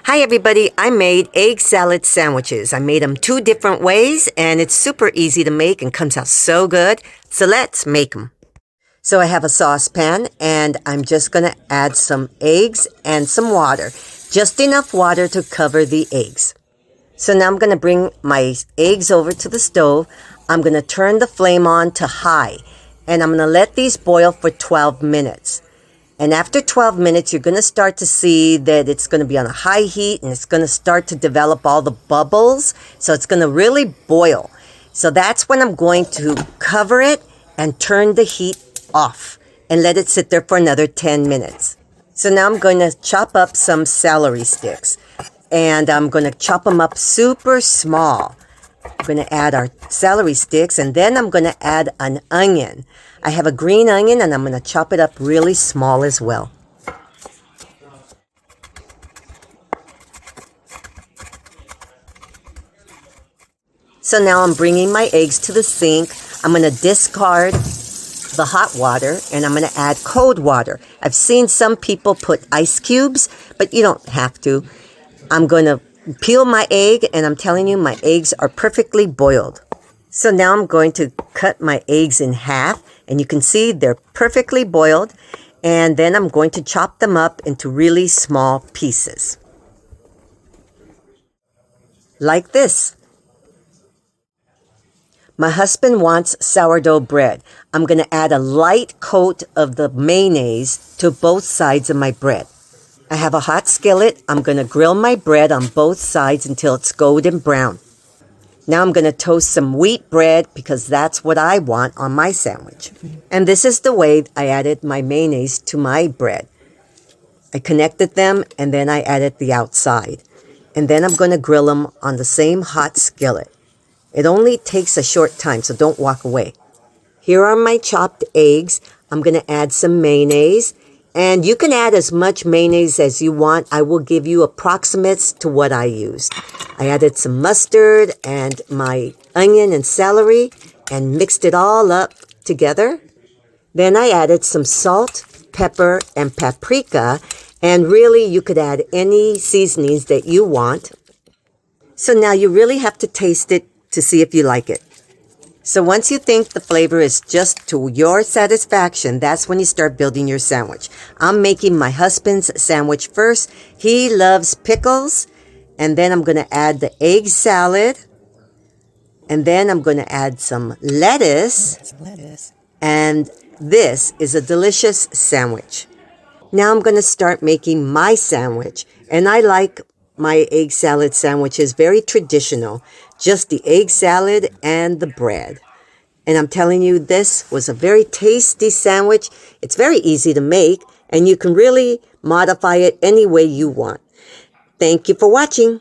Hi everybody, I made egg salad sandwiches. I made them 2 different ways and it's super easy to make and comes out so good. So let's make them. So I have a saucepan and I'm just going to add some eggs and some water. Just enough water to cover the eggs. So now I'm going to bring my eggs over to the stove. I'm going to turn the flame on to high and I'm going to let these boil for 12 minutes. And after 12 minutes, you're going to start to see that it's going to be on a high heat and it's going to start to develop all the bubbles. So it's going to really boil. So that's when I'm going to cover it and turn the heat off and let it sit there for another 10 minutes. So now I'm going to chop up some celery sticks and I'm going to chop them up super small. I'm going to add our celery sticks and then I'm going to add an onion. I have a green onion and I'm going to chop it up really small as well. So now I'm bringing my eggs to the sink. I'm going to discard the hot water and I'm going to add cold water. I've seen some people put ice cubes, but you don't have to. I'm going to peel my egg and I'm telling you my eggs are perfectly boiled. So now I'm going to cut my eggs in half and you can see they're perfectly boiled and then I'm going to chop them up into really small pieces. Like this. My husband wants sourdough bread. I'm going to add a light coat of the mayonnaise to both sides of my bread. I have a hot skillet. I'm going to grill my bread on both sides until it's golden brown. Now I'm going to toast some wheat bread because that's what I want on my sandwich. And this is the way I added my mayonnaise to my bread. I connected them and then I added the outside. And then I'm going to grill them on the same hot skillet. It only takes a short time, so don't walk away. Here are my chopped eggs. I'm going to add some mayonnaise. And you can add as much mayonnaise as you want. I will give you approximates to what I used. I added some mustard and my onion and celery and mixed it all up together. Then I added some salt, pepper, and paprika. And really, you could add any seasonings that you want. So now you really have to taste it to see if you like it. So once you think the flavor is just to your satisfaction, that's when you start building your sandwich. I'm making my husband's sandwich first. He loves pickles. And then I'm going to add the egg salad. And then I'm going to add some lettuce. And this is a delicious sandwich. Now I'm going to start making my sandwich. And I like my egg salad sandwich is very traditional. Just the egg salad and the bread. And I'm telling you, this was a very tasty sandwich. It's very easy to make, and you can really modify it any way you want. Thank you for watching.